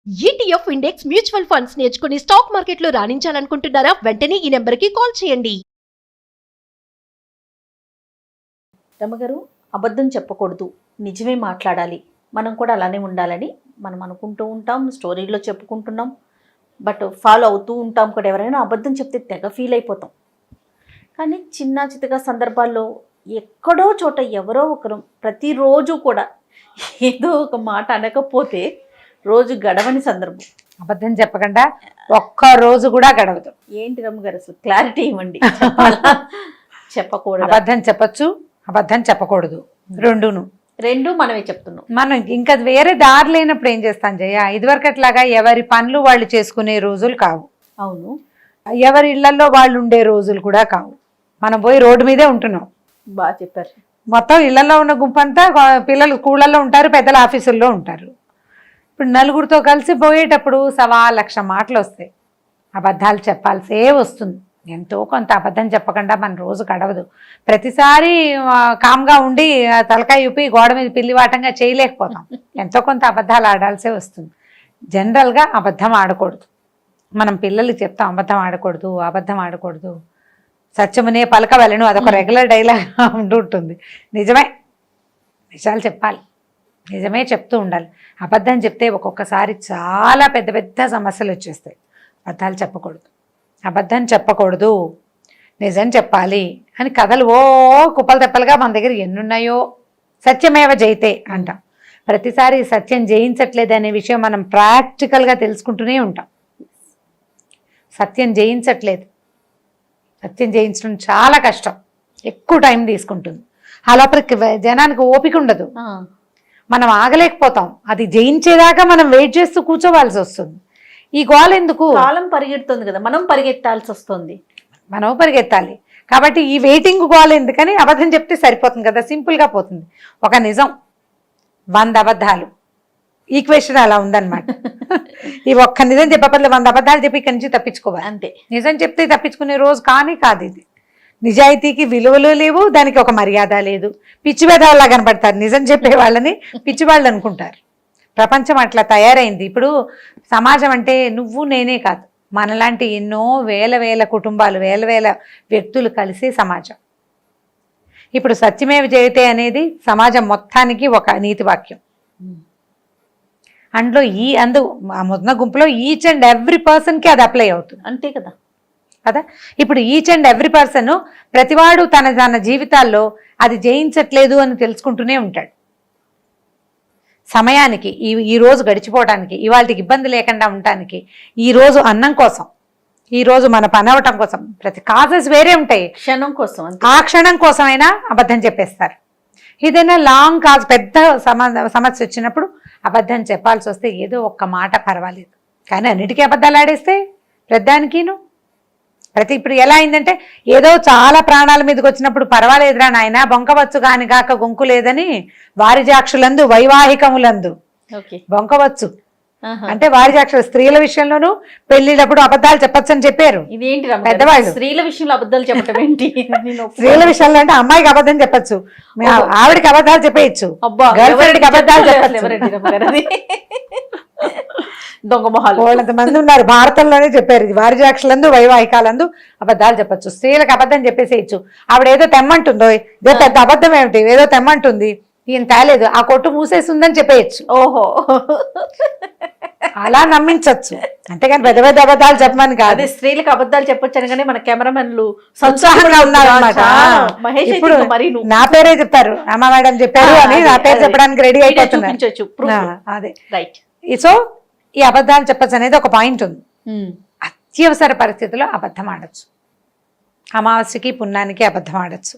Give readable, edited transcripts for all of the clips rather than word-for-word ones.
ETF index mutual funds నేర్చుకుని stock మార్కెట్లో రాణించాలనుకుంటున్నారా? వెంటనే ఈ నెంబర్కి కాల్ చేయండి. రమగారు, అబద్ధం చెప్పకూడదు, నిజమే మాట్లాడాలి, మనం కూడా అలానే ఉండాలని మనం అనుకుంటూ ఉంటాం, స్టోరీలో చెప్పుకుంటున్నాం, బట్ ఫాలో అవుతూ ఉంటాం కూడా. ఎవరైనా అబద్ధం చెప్తే తెగ ఫీల్ అయిపోతాం. కానీ చిన్న చితక సందర్భాల్లో ఎక్కడో చోట ఎవరో ఒకరు ప్రతిరోజు కూడా ఏదో ఒక మాట అనకపోతే రోజు గడవని సందర్భం. అబద్ధం చెప్పకుండా ఒక్క రోజు కూడా గడవదు. ఏంటి రమ్మగారు, అసలు క్లారిటీ ఇవ్వండి. చెప్పకూడదు, అబద్ధం చెప్పచ్చు, అబద్ధం చెప్పకూడదు, రెండు మనమే చెప్తున్నాం. మనం ఇంకా వేరే దారి లేనప్పుడు ఏం చేస్తాం జయ? ఇదివరకట్లాగా ఎవరి పనులు వాళ్ళు చేసుకునే రోజులు కావు. అవును, ఎవరి ఇళ్లలో వాళ్ళు ఉండే రోజులు కూడా కావు. మనం పోయి రోడ్డు మీదే ఉంటున్నాం. బాగా చెప్పారు. మొత్తం ఇళ్లలో ఉన్న గుంపంతా పిల్లలు స్కూళ్ళల్లో ఉంటారు, పెద్దల ఆఫీసుల్లో ఉంటారు. ఇప్పుడు నలుగురితో కలిసి పోయేటప్పుడు 1,00,000 మాటలు వస్తాయి. అబద్ధాలు చెప్పాల్సే వస్తుంది. ఎంతో కొంత అబద్ధం చెప్పకుండా మన రోజు గడవదు. ప్రతిసారి కామ్గా ఉండి తలకాయ ఊపి గోడ మీద పిల్లివాటంగా చేయలేకపోతాం. ఎంతో కొంత అబద్ధాలు ఆడాల్సే వస్తుంది. జనరల్గా అబద్ధం ఆడకూడదు. మనం పిల్లలకి చెప్తాం అబద్ధం ఆడకూడదు, అబద్ధం ఆడకూడదు, సత్యమునే పలకవలను, అదొక రెగ్యులర్ డైలాగ్ ఉంటుంటుంది. నిజమే, నిజాలు చెప్పాలి, నిజమే చెప్తూ ఉండాలి. అబద్ధం చెప్తే ఒక్కొక్కసారి చాలా పెద్ద పెద్ద సమస్యలు వచ్చేస్తాయి. అబద్ధాలు చెప్పకూడదు, అబద్ధం చెప్పకూడదు, నిజం చెప్పాలి అని కథలు కుప్పలు తెప్పలుగా మన దగ్గర ఎన్నున్నాయో. సత్యమేవ జయితే అంటాం. ప్రతిసారి సత్యం జయించట్లేదు అనే విషయం మనం ప్రాక్టికల్గా తెలుసుకుంటూనే ఉంటాం. సత్యం జయించట్లేదు, సత్యం జయించడం చాలా కష్టం, ఎక్కువ టైం తీసుకుంటుంది. ఆ లోపలికి జనానికి ఓపిక ఉండదు, మనం ఆగలేకపోతాం. అది జయించేదాకా మనం వెయిట్ చేస్తూ కూర్చోవాల్సి వస్తుంది. ఈ గోల్ ఎందుకు? కాలం పరిగెడుతుంది కదా, మనం పరిగెత్తాల్సి వస్తుంది. మనం పరిగెత్తాలి కాబట్టి ఈ వెయిటింగ్ గోల్ ఎందుకని? అబద్ధం చెప్తే సరిపోతుంది కదా, సింపుల్గా పోతుంది. ఒక నిజం 100 అబద్ధాలు, ఈక్వేషన్ అలా ఉందన్నమాట. ఈ ఒక్క నిజం చెప్పబద్దు 100 అబద్ధాలు చెప్పి ఇక్కడి నుంచి తప్పించుకోవాలి అంతే. నిజం చెప్తే తప్పించుకునే రోజు కాదు ఇది. నిజాయితీకి విలువలు లేవు, దానికి ఒక మర్యాద లేదు. పిచ్చివేదాల్లా కనపడతారు నిజం చెప్పే వాళ్ళని, పిచ్చివాళ్ళు అనుకుంటారు. ప్రపంచం అట్లా తయారైంది. ఇప్పుడు సమాజం అంటే నువ్వు నేనే కాదు, మనలాంటి ఎన్నో వేల కుటుంబాలు, వేల వ్యక్తులు కలిసే సమాజం. ఇప్పుడు సత్యమేవ జయతే అనేది సమాజం మొత్తానికి ఒక నీతి వాక్యం. అందులో ఆ మొన్న గుంపులో ఈచ్ అండ్ ఎవ్రీ పర్సన్కి అది అప్లై అవుతుంది. అంతే కదా. ఇప్పుడు ఈచ్ అండ్ ఎవ్రీ పర్సన్, ప్రతివాడు తన జీవితాల్లో అది జయించట్లేదు అని తెలుసుకుంటూనే ఉంటాడు. సమయానికి ఈ రోజు గడిచిపోవడానికి, ఇవాళకి ఇబ్బంది లేకుండా ఉండటానికి, ఈ రోజు అన్నం కోసం, ఈ రోజు మన పని అవటం కోసం, ప్రతి కాజెస్ వేరే ఉంటాయి. క్షణం కోసం, ఆ క్షణం కోసమైనా అబద్ధం చెప్పేస్తారు. ఏదైనా లాంగ్ కాజ్, పెద్ద సమస్య వచ్చినప్పుడు అబద్ధం చెప్పాల్సి వస్తే ఏదో ఒక్క మాట పర్వాలేదు, కానీ అన్నిటికీ అబద్ధాలు ఆడేస్తే ప్రతిదానికిను ఇప్పుడు ఎలా అయిందంటే, ఏదో చాలా ప్రాణాల మీదకి వచ్చినప్పుడు పర్వాలేదురా నాయన, బొంకవచ్చు కాని గాక గొంకు లేదని వారిజాక్షులందు వైవాహికములందు బొంకవచ్చు అంటే వారిజాక్షులు స్త్రీల విషయంలోనూ పెళ్లిటప్పుడు అబద్ధాలు చెప్పచ్చు అని చెప్పారు. ఇదేంటి పెద్దవాళ్ళు స్త్రీల విషయంలో అబద్ధాలు చెప్పడం ఏంటి? స్త్రీల విషయంలో అంటే అమ్మాయికి అబద్ధం చెప్పచ్చు, ఆవిడికి అబద్ధాలు చెప్పేయచ్చు, గర్ల్ ఫ్రెండ్కి అబద్ధాలు చెప్పచ్చు. దొంగ మొహాలు వాళ్ళంత మంది ఉన్నారు. భారతంలోనే చెప్పారు, ఇది వారిజాక్షులందు వైవాహికాలందు అబద్ధాలు చెప్పచ్చు. స్త్రీలకు అబద్ధం చెప్పేసేయచ్చు. ఆవిడ ఏదో తెమ్మంటుందో, ఇదే పెద్ద అబద్ధం ఏమిటి, ఏదో తెమ్మంటుంది, ఈయన తేలేదు, ఆ కొట్టు మూసేసిందని చెప్పేయచ్చు. ఓహో, అలా నమ్మించవచ్చు, అంతేగాని పెద్ద పెద్ద అబద్ధాలు చెప్పమని కాదు. స్త్రీలకు అబద్ధాలు చెప్పొచ్చు అనగానే మన కెమెరామెన్లు ఉత్సాహంగా ఉన్నారనమాట. ఇప్పుడు నా పేరే చెప్తారు, అమ్మ మేడం చెప్పారు అని నా పేరు చెప్పడానికి రెడీ అయిపోతున్నారు. అదే రైట్. సో ఈ అబద్ధాలు చెప్పచ్చు అనేది ఒక పాయింట్ ఉంది. అత్యవసర పరిస్థితుల్లో అబద్ధం ఆడచ్చు. అమావాస్యకి పుణ్యానికి అబద్ధం ఆడచ్చు,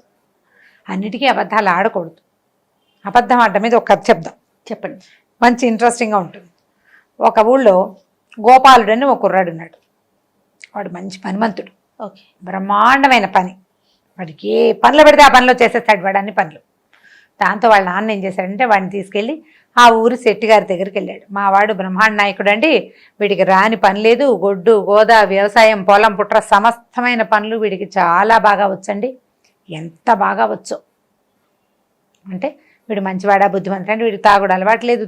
అన్నిటికీ అబద్ధాలు ఆడకూడదు. అబద్ధం ఆడడం మీద ఒక కథ చెప్దాం. చెప్పండి, మంచి ఇంట్రెస్టింగ్గా ఉంటుంది. ఒక ఊళ్ళో గోపాలుడు అని ఒక కుర్రాడు ఉన్నాడు. వాడు మంచి పనిమంతుడు, బ్రహ్మాండమైన పని. వాడికి ఏ పనులు పెడితే ఆ పనిలో చేసేస్తాడు వాడు, అన్ని పనులు. దాంతో వాళ్ళ నాన్న ఏం చేశాడంటే వాడిని తీసుకెళ్ళి ఆ ఊరు శెట్టి గారి దగ్గరికి వెళ్ళాడు. మా వాడు బ్రహ్మాండ నాయకుడు అండి, వీడికి రాని పని లేదు, గొడ్డు గోదా వ్యవసాయం పొలం పుట్ర సమస్తమైన పనులు వీడికి చాలా బాగా వచ్చండి. ఎంత బాగా వచ్చో అంటే వీడు మంచివాడా బుద్ధిమంతుడు అంటే వీడికి తాగుడు అలవాట్లేదు,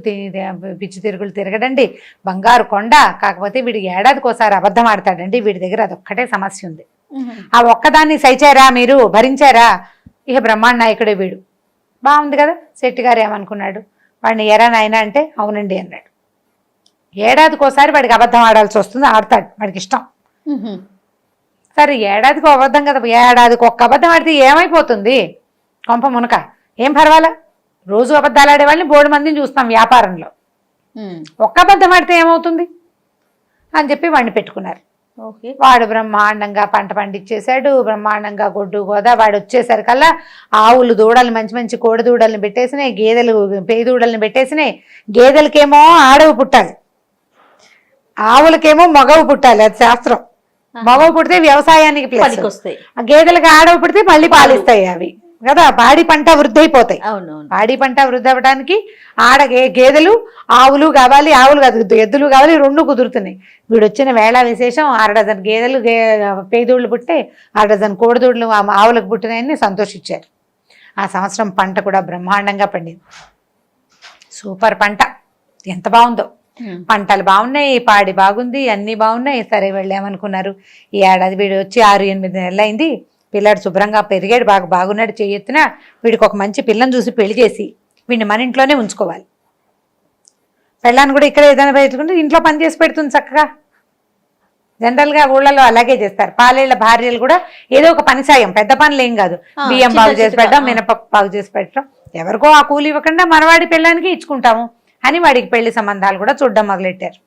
పిచ్చి తిరుగులు తిరగడండి, బంగారు కొండ. కాకపోతే వీడికి ఏడాదికి ఒకసారి అబద్ధం ఆడతాడండి, వీడి దగ్గర అదొక్కటే సమస్య ఉంది. ఆ ఒక్కదాన్ని సహించారా మీరు, భరించారా? ఇక బ్రహ్మాండ నాయకుడే వీడు. బాగుంది కదా. శెట్టి గారు ఏమనుకున్నాడు, వాడిని ఎరా నాయన అంటే అవునండి అన్నాడు. ఏడాదికి ఒకసారి వాడికి అబద్ధం ఆడాల్సి వస్తుంది, ఆడతాడు, వాడికి ఇష్టం. సరే ఏడాదికి అబద్ధం కదా, ఏడాదికి ఒక్క అబద్ధం ఆడితే ఏమైపోతుంది, కొంప మునక ఏం పర్వాలా. రోజు అబద్ధాలు ఆడేవాళ్ళని బోడు మందిని చూస్తాం వ్యాపారంలో, ఒక్క అబద్ధం ఆడితే ఏమవుతుంది అని చెప్పి వాడిని పెట్టుకున్నారు. వాడు బ్రహ్మాండంగా పంట పండించేశాడు, బ్రహ్మాండంగా గొడ్డు గోదా. వాడు వచ్చేసరికల్లా ఆవులు దూడలు మంచి మంచి కోడి దూడల్ని పెట్టేసినాయి, గేదెలు పేయి దూడల్ని పెట్టేసినాయి. గేదెలకేమో ఆడవు పుట్టాలి, ఆవులకేమో మగవు పుట్టాలి, అది శాస్త్రం. మగవు పుడితే వ్యవసాయానికి ప్లస్ వస్తాయి, గేదెలకు ఆడవు పుడితే మళ్ళీ పాలిస్తాయి అవి కదా. పాడి పంట వృద్ధి అయిపోతాయి. పాడి పంట వృద్ధి అవ్వడానికి గేదెలు ఆవులు కావాలి, ఆవులు కాదు ఎద్దులు కావాలి, రెండు కుదురుతున్నాయి. వీడు వచ్చిన వేళ విశేషం 6 డజన్ గేదెలు పేదోళ్ళు పుట్టే, 6 డజన్ కోడిదూడలు ఆవులకు పుట్టినాయని సంతోషించారు. ఆ సంవత్సరం పంట కూడా బ్రహ్మాండంగా పండింది. సూపర్ పంట, ఎంత బాగుందో. పంటలు బాగున్నాయి, పాడి బాగుంది, అన్నీ బాగున్నాయి. సరే వీళ్ళు ఏమనుకున్నారు, ఈ ఏడాది వీడు వచ్చి 6-8 నెలలు అయింది, పిల్లాడు శుభ్రంగా పెరిగాడు, బాగున్నాడు, చేయెత్తున వీడికి ఒక మంచి పిల్లని చూసి పెళ్లి చేసి వీడిని మన ఇంట్లోనే ఉంచుకోవాలి. పెళ్ళాన్ని కూడా ఇక్కడ ఏదైనా పెట్టుకుంటే ఇంట్లో పని చేసి పెడుతుంది చక్కగా. జనరల్గా ఊళ్ళలో అలాగే చేస్తారు. పాలేళ్ల భార్యలు కూడా ఏదో ఒక పని సాయం, పెద్ద పనులు ఏం కాదు, బియ్యం బాగు చేసి పెట్టడం, మినపప్పు బాగు చేసి పెట్టడం, ఎవరికో ఆ కూలి ఇవ్వకుండా మనవాడి పెళ్ళానికి ఇచ్చుకుంటాము అని వాడికి పెళ్లి సంబంధాలు కూడా చూడడం మొదలెట్టారు.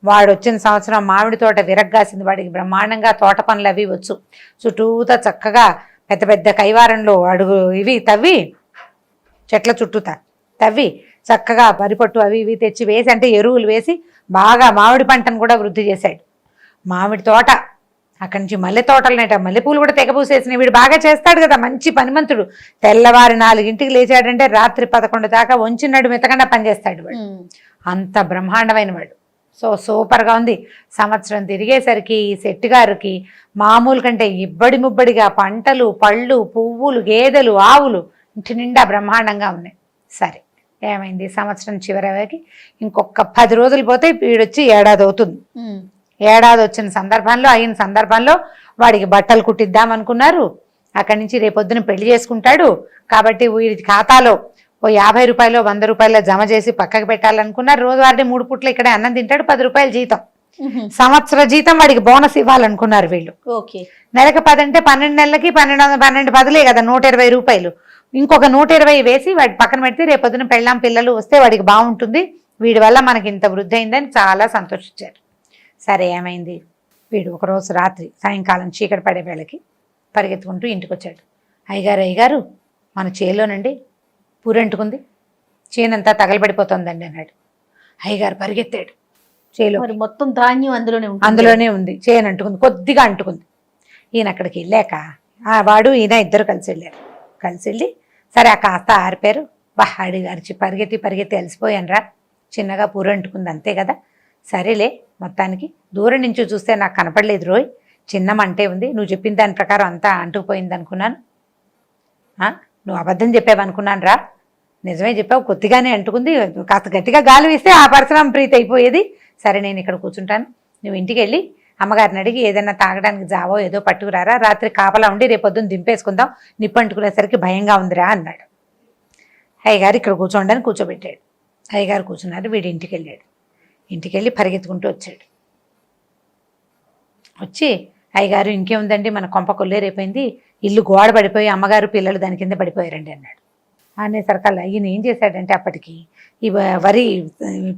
వాడు వచ్చిన సంవత్సరం మామిడి తోట విరగ్గాసింది. వాడికి బ్రహ్మాండంగా తోట పనులు అవి వచ్చు. చుట్టూతా చక్కగా పెద్ద పెద్ద కైవారంలో అడుగు ఇవి తవ్వి, చెట్ల చుట్టూతా తవ్వి చక్కగా వరిపట్టు అవి ఇవి తెచ్చి వేసి, అంటే ఎరువులు వేసి బాగా మామిడి పంటను కూడా వృద్ధి చేశాడు. మామిడి తోట, అక్కడి నుంచి మల్లె తోటలనేట, మల్లెపూలు కూడా తెగపూసేసినాయి. వీడు బాగా చేస్తాడు కదా, మంచి పనిమంతుడు. తెల్లవారి 4 లేచాడంటే రాత్రి 11 దాకా వంచినాడు మెత్తకుండా పనిచేస్తాడు వాడు, అంత బ్రహ్మాండమైన వాడు. సో సూపర్గా ఉంది. సంవత్సరం తిరిగేసరికి శెట్టి గారికి మామూలు కంటే ఇబ్బడి ముబ్బడిగా పంటలు, పళ్ళు, పువ్వులు, గేదెలు, ఆవులు ఇంటి నిండా బ్రహ్మాండంగా ఉన్నాయి. సరే ఏమైంది, సంవత్సరం చివరికి ఇంకొక 10 రోజులు పోతే వీడొచ్చి ఏడాది అవుతుంది. ఏడాది వచ్చిన సందర్భంలో అయిన సందర్భంలో వాడికి బట్టలు కుట్టిద్దాం అనుకున్నారు. అక్కడి నుంచి రేపొద్దున పెళ్లి చేసుకుంటాడు కాబట్టి వీడి ఖాతాలో ఓ 50 రూపాయలు 100 రూపాయలు జమ చేసి పక్కకు పెట్టాలనుకున్నారు. రోజువారీ 3 పూట్ల ఇక్కడే అన్నం తింటాడు, 10 రూపాయలు జీతం, సంవత్సర జీతం వాడికి బోనస్ ఇవ్వాలనుకున్నారు వీళ్ళు. నెలకు 10 అంటే 12 నెలలకి 12 10లే కదా, 120 రూపాయలు. ఇంకొక 120 వేసి వాడి పక్కన పెడితే రేపొద్దున పెళ్ళాం పిల్లలు వస్తే వాడికి బాగుంటుంది, వీడి వల్ల మనకి ఇంత వృద్ధి అయిందని చాలా సంతోషించారు. సరే ఏమైంది, వీడు ఒకరోజు రాత్రి సాయంకాలం చీకటి పడే వేళకి పరిగెత్తుకుంటూ ఇంటికి వచ్చాడు. అయ్యగారు మన చేలోనండి పూరంటుకుంది, చేనంతా తగలబడిపోతుందండి అన్నాడు. అయ్యగారు పరిగెత్తాడు. చేలో మొత్తం ధాన్యం అందులోనే ఉంది. చేను అంటుకుంది, కొద్దిగా అంటుకుంది. ఈయన అక్కడికి వెళ్ళాక వాడు ఈయన ఇద్దరు కలిసి వెళ్ళారు. కలిసి వెళ్ళి సరే ఆ కాస్త ఆరిపోయారు. అడిగారు పరిగెత్తి అలసిపోయానురా, చిన్నగా పూరంటుకుంది అంతే కదా, సరేలే మొత్తానికి దూరం నుంచి చూస్తే నాకు కనపడలేదు రోయ్, చిన్న మంటే ఉంది, నువ్వు చెప్పిన దాని ప్రకారం అంతా అంటుకుపోయింది అనుకున్నాను, నువ్వు అబద్ధం చెప్పావనుకున్నాను రా, నిజమే చెప్పావు, కొద్దిగానే అంటుకుంది, కాస్త గట్టిగా గాలి వేస్తే ఆ పరశురామ ప్రీతి అయిపోయేది. సరే నేను ఇక్కడ కూర్చుంటాను, నువ్వు ఇంటికి వెళ్ళి అమ్మగారిని అడిగి ఏదైనా తాగడానికి జావో ఏదో పట్టుకురారా, రాత్రి కాపలా ఉండి రేపొద్దున దింపేసుకుందాం, నిప్పు అంటుకునేసరికి భయంగా ఉందిరా అన్నాడు. అయ్యగారు ఇక్కడ కూర్చోండి అని కూర్చోబెట్టాడు. అయ్యగారు కూర్చున్నారు. వీడి ఇంటికి వెళ్ళాడు. ఇంటికి వెళ్ళి పరిగెత్తుకుంటూ వచ్చాడు. వచ్చి అయ్యగారు ఇంకేముందండి, మన కొంప కొల్లేరైపోయింది, ఇల్లు గోడ పడిపోయి అమ్మగారు పిల్లలు దాని కింద పడిపోయారండి అన్నాడు. అనేసరికల్లా ఈయన ఏం చేశాడంటే అప్పటికి ఈ వరి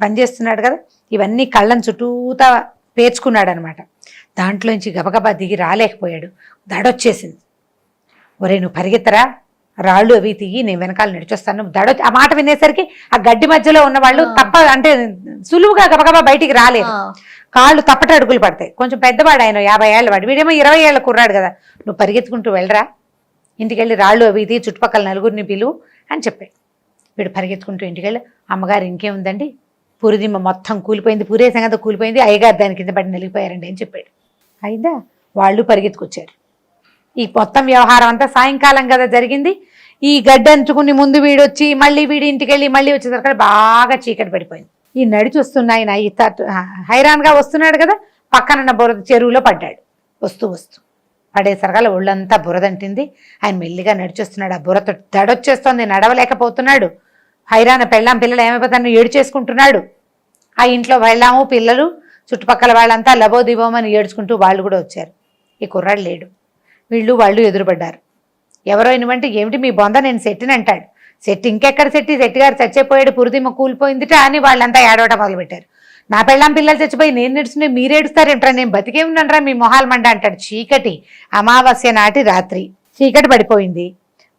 పనిచేస్తున్నాడు కదా, ఇవన్నీ కళ్ళని చుట్టూతా పేర్చుకున్నాడు అనమాట. దాంట్లోంచి గబగబా దిగి రాలేకపోయాడు. దడొచ్చేసింది. ఒరే నువ్వు పరిగెత్తరా, రాళ్ళు అవి తీగి నేను వెనకాల నడిచొస్తాను, ఆ మాట వినేసరికి ఆ గడ్డి మధ్యలో ఉన్న వాళ్ళు అంటే సులువుగా గబగబా బయటికి రాలేదు, కాళ్ళు తప్పట అడుగులు పడతాయి. కొంచెం పెద్దవాడు ఆయన, 50 ఏళ్ళ వాడు, వీడేమో 20 ఏళ్ళ కుర్రాడు కదా, నువ్వు పరిగెత్తుకుంటూ వెళ్ళరా, ఇంటికెళ్ళి రాళ్ళు అవి తీ, చుట్టుపక్కల నలుగురిని పిలువు అని చెప్పాడు. వీడు పరిగెత్తుకుంటూ ఇంటికెళ్ళి అమ్మగారు ఇంకేముందండి, పూరిదిమ్మ మొత్తం కూలిపోయింది, పూరే సంగతి కూలిపోయింది, అయ్యగారు దాని కింద పడి నలిగిపోయారండి అని చెప్పాడు. అయిదా వాళ్ళు పరిగెత్తుకొచ్చారు. ఈ మొత్తం వ్యవహారం అంతా సాయంకాలం కదా జరిగింది. ఈ గడ్డి అంచుకుని ముందు వీడొచ్చి మళ్ళీ వీడి ఇంటికి వెళ్ళి మళ్ళీ వచ్చేసరికి బాగా చీకటి పడిపోయింది. ఈ నడిచి వస్తున్న ఆయన ఈ హైరాన్గా వస్తున్నాడు కదా, పక్కనున్న బురద చెరువులో పడ్డాడు. వస్తూ పడేసరికల్లా ఒళ్ళంతా బురదంటింది. ఆయన మెల్లిగా నడిచొస్తున్నాడు. ఆ బురద దడొచ్చేస్తుంది, నడవలేకపోతున్నాడు. హైరాణ పెళ్ళాం పిల్లలు ఏమైపోతాను ఏడు చేసుకుంటున్నాడు. ఆ ఇంట్లో వెళ్ళాము పిల్లలు చుట్టుపక్కల వాళ్ళంతా లబోదిబోమని ఏడ్చుకుంటూ వాళ్ళు కూడా వచ్చారు. ఈ కుర్రాడు లేడు. వాళ్ళు ఎదురుపడ్డారు. ఎవరో ఇనువంటే ఏమిటి మీ బొంద, నేను సెట్టిని అంటాడు. సెట్ ఇంకెక్కడ సెట్టి గారు చచ్చిపోయాడు, పురిదిమ్మ కూలిపోయిందిట అని వాళ్ళంతా ఏడవటం మొదలుపెట్టారు. నా పెళ్ళాం పిల్లలు చచ్చిపోయి నేను నేడుస్తుంటే మీరు ఏడుస్తారేంట్రా, నేను బతికే ఉన్నానరా మీ మొహాలు మండ అంటాడు. చీకటి అమావాస్య నాటి రాత్రి చీకటి పడిపోయింది.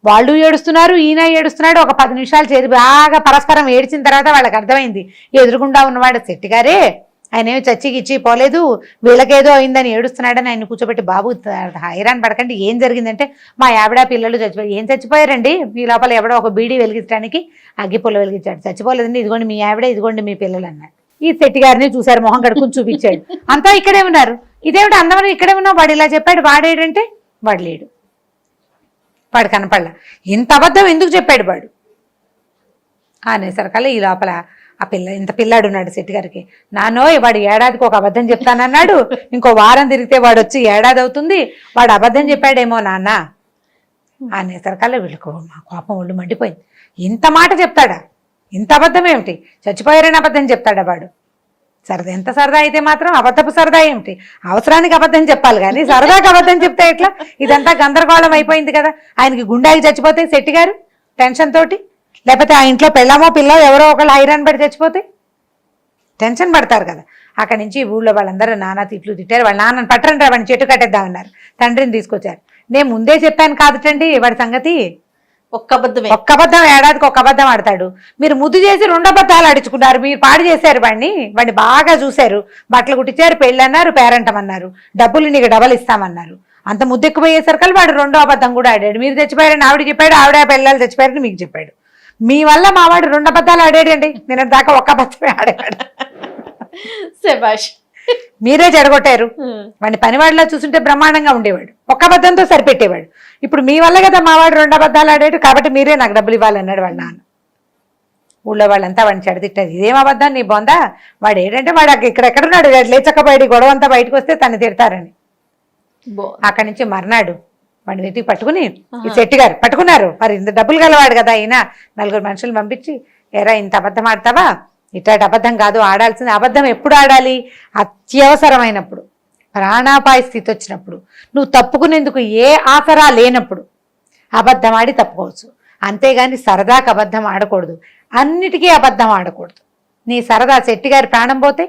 వాళ్ళు ఏడుస్తున్నారు, ఈయన ఏడుస్తున్నాడు. ఒక 10 నిమిషాలు చేరి బాగా పరస్పరం ఏడ్చిన తర్వాత వాళ్ళకి అర్థమైంది ఎదురుగుండా ఉన్నవాడు శెట్టి గారే, ఆయన ఏమి చచ్చిగిచ్చి పోలేదు, వీళ్ళకేదో అయిందని ఏడుస్తున్నాడని ఆయన కూర్చోబెట్టి, బాబు హైరాన్ పడకండి, ఏం జరిగిందంటే మా ఆవిడ పిల్లలు చచ్చిపోయి. ఏం చచ్చిపోయారండి? మీ లోపల ఎవడో ఒక బీడీ వెలిగించడానికి అగ్గిపుల్ల వెలిగించాడు. చచ్చిపోలేదండి, ఇదిగోండి మీ ఆవిడ, ఇదిగోండి మీ పిల్లలు అన్నాడు. ఈ శెట్టి గారిని చూశారు, మొహం కడుకుని చూపించాడు. అంతా ఇక్కడే ఉన్నారు. ఇదేమిటి అందరం ఇక్కడే ఉన్నాం, వాడు ఇలా చెప్పాడు, వాడేడంటే వాడు లేడు, వాడు కనపడలా. ఇంత అబద్ధం ఎందుకు చెప్పాడు వాడు అనేసరికల్లా ఈ లోపల ఆ ఇంత పిల్లాడు ఉన్నాడు శెట్టి గారికి. నానోయ్ వాడు ఏడాదికి ఒక అబద్ధం చెప్తానన్నాడు, ఇంకో వారం తిరిగితే వాడు వచ్చి ఏడాది అవుతుంది, వాడు అబద్ధం చెప్పాడేమో నాన్న అనేసరికల్లా వీళ్ళకు మా కోపం ఒళ్ళు మండిపోయింది. ఇంత మాట చెప్తాడా, ఇంత అబద్ధం ఏమిటి, చచ్చిపోయారని అబద్ధం చెప్తాడా వాడు? సరదా ఎంత సరదా అయితే మాత్రం అబద్ధపు సరదా ఏమిటి, అవసరానికి అబద్ధం చెప్పాలి కానీ సరదాకి అబద్ధం చెప్తే ఎట్లా? ఇదంతా గందరగోళం అయిపోయింది కదా. ఆయనకి గుండాకి చచ్చిపోతే శెట్టి గారు టెన్షన్ తోటి, లేకపోతే ఆ ఇంట్లో పెళ్ళామో పిల్లో ఎవరో ఒకళ్ళు హైరాన్ పడి చచ్చిపోతే టెన్షన్ పడతారు కదా. అక్కడి నుంచి ఊళ్ళో వాళ్ళందరూ నానా తిట్లు తిట్టారు. వాళ్ళ నాన్నని పట్టరండి వాడిని చెట్టు కట్టేద్దామన్నారు. తండ్రిని తీసుకొచ్చారు. నేను ముందే చెప్పాను కాదుటండి వాడి సంగతి, ఒక్క అబద్ధం ఏడాదికి ఒక అబద్ధం ఆడతాడు. మీరు ముద్దు చేసి 2 అబద్ధాలు ఆడించుకున్నారు, మీరు పాడు చేశారు వాడిని బాగా చూశారు, బట్టలు కుట్టించారు, పెళ్ళి అన్నారు, పేరంటం అన్నారు, డబ్బులు నీకు డబల్ ఇస్తామన్నారు. అంత ముద్దు ఎక్కువయ్యేసరికి వాడు 2వ అబద్ధం కూడా ఆడాడు. మీరు చచ్చిపోయారని ఆవిడ చెప్పాడు, ఆవిడ పిల్లలు చచ్చిపోయారని మీకు చెప్పాడు. మీ వల్ల మా వాడు 2 అబద్ధాలు ఆడాడండి, నేను దాకా ఒక్క అబద్ధమే ఆడాడు. శభాష్, మీరే చెడగొట్టారు. వాడిని పనివాడిలా చూస్తుంటే బ్రహ్మాండంగా ఉండేవాడు, ఒక్క అబద్ధంతో సరిపెట్టేవాడు. ఇప్పుడు మీ వల్ల కదా మా వాడు 2 అబద్ధాలు ఆడాడు, కాబట్టి మీరే నాకు డబ్బులు ఇవ్వాలన్నాడు వాళ్ళ నాన్న. ఊళ్ళో వాళ్ళంతా వాడిని చెడతిట్టారు. ఇదేం అబద్ధం నీ బొందా, వాడు ఏంటంటే వాడు ఇక్కడెక్కడున్నాడు, లేచకపోయాడు, గొడవ అంతా బయటకు వస్తే తను తిడతారని. అక్కడి నుంచి మర్నాడు వాడిని వెతికి పట్టుకుని ఈ శెట్టి గారు పట్టుకున్నారు. మరి ఇంత డబ్బులు గలవాడు కదా అయినా 4 మనుషులు పంపించి, ఎరా ఇంత అబద్ధం ఆడతావా, ఇట్లాంటి అబద్ధం కాదు ఆడాల్సింది. అబద్ధం ఎప్పుడు ఆడాలి? అత్యవసరమైనప్పుడు, ప్రాణాపాయ స్థితి వచ్చినప్పుడు, నువ్వు తప్పుకునేందుకు ఏ ఆసరా లేనప్పుడు అబద్ధం ఆడి తప్పుకోవచ్చు. అంతేగాని సరదాకి అబద్ధం ఆడకూడదు, అన్నిటికీ అబద్ధం ఆడకూడదు. నీ సరదా శెట్టి గారి ప్రాణం పోతే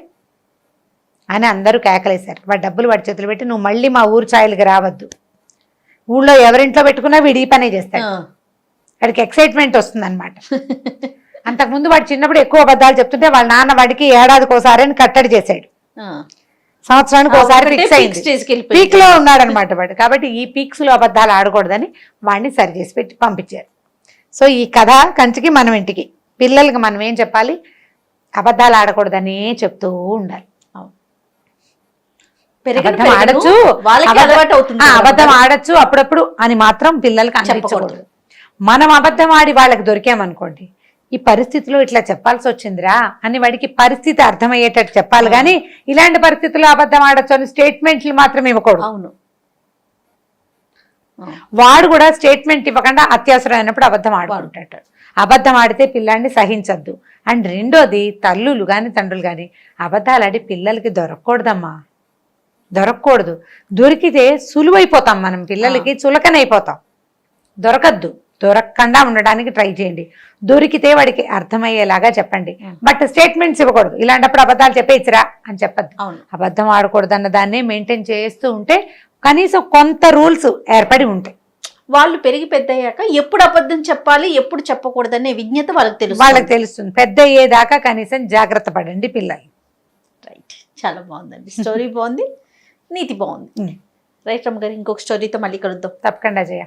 అని అందరూ కేకలేశారు. వాడి డబ్బులు వాడి చేతులు పెట్టి, నువ్వు మళ్ళీ మా ఊరు ఛాయలకి రావద్దు, ఊళ్ళో ఎవరింట్లో పెట్టుకున్నా వీడి ఈ పనే చేస్తాడు, వాడికి ఎక్సైట్మెంట్ వస్తుంది అనమాట. అంతకుముందు వాడు చిన్నప్పుడు ఎక్కువ అబద్ధాలు చెప్తుంటే వాళ్ళ నాన్న వాడికి ఏడాదికి ఒకసారి అని కట్టడి చేశాడు, సంవత్సరానికి ఒకసారి ఫిక్స్ అయింది, పీక్ లో ఉన్నాడు అనమాట వాడు. కాబట్టి ఈ పీక్స్ లో అబద్ధాలు ఆడకూడదని వాడిని సరి చేసి పెట్టి పంపించారు. సో ఈ కథ కంచికి మనం ఇంటికి, పిల్లలకి మనం ఏం చెప్పాలి, అబద్ధాలు ఆడకూడదని చెప్తూ ఉండాలి. అబద్ధం ఆడచ్చు అప్పుడప్పుడు అని మాత్రం పిల్లలకి అనిపించకూడదు. మనం అబద్ధం ఆడి వాళ్ళకి దొరికామనుకోండి, ఈ పరిస్థితిలో ఇట్లా చెప్పాల్సి వచ్చిందిరా అని వాడికి పరిస్థితి అర్థమయ్యేటట్టు చెప్పాలి కానీ ఇలాంటి పరిస్థితుల్లో అబద్ధం ఆడచ్చు అని స్టేట్మెంట్లు మాత్రం ఇవ్వకూడదు. అవును, వాడు కూడా స్టేట్మెంట్ ఇవ్వకుండా అత్యవసరమైనప్పుడు అబద్ధం ఆడుకుంటాడు. అబద్ధం ఆడితే పిల్లాన్ని సహించద్దు. అండ్ రెండోది, తల్లులు కానీ తండ్రులు కానీ అబద్ధాలు ఆడి పిల్లలకి దొరకకూడదమ్మా, దొరకకూడదు. దొరికితే సులువైపోతాం, మనం పిల్లలకి చులకనైపోతాం. దొరకద్దు, దొరకకుండా ఉండడానికి ట్రై చేయండి. దొరికితే వాడికి అర్థమయ్యేలాగా చెప్పండి, బట్ స్టేట్మెంట్స్ ఇవ్వకూడదు. ఇలాంటప్పుడు అబద్ధాలు చెప్పేచ్చిరా అని చెప్పద్దు. అబద్ధం ఆడకూడదు అన్న దాన్ని మెయింటైన్ చేస్తూ ఉంటే కనీసం కొంత రూల్స్ ఏర్పడి ఉంటాయి. వాళ్ళు పెరిగి పెద్ద అయ్యాక ఎప్పుడు అబద్ధం చెప్పాలి, ఎప్పుడు చెప్పకూడదనే విజ్ఞత వాళ్ళకి తెలుస్తుంది. పెద్ద అయ్యేదాకా కనీసం జాగ్రత్త పడండి పిల్లలు. రైట్, చాలా బాగుందండి, స్టోరీ బాగుంది, నీతి బాగుంది. రైట్ రమ్మ గారు, ఇంకొక స్టోరీతో మళ్ళీ కలుద్దాం. తప్పకుండా జయ.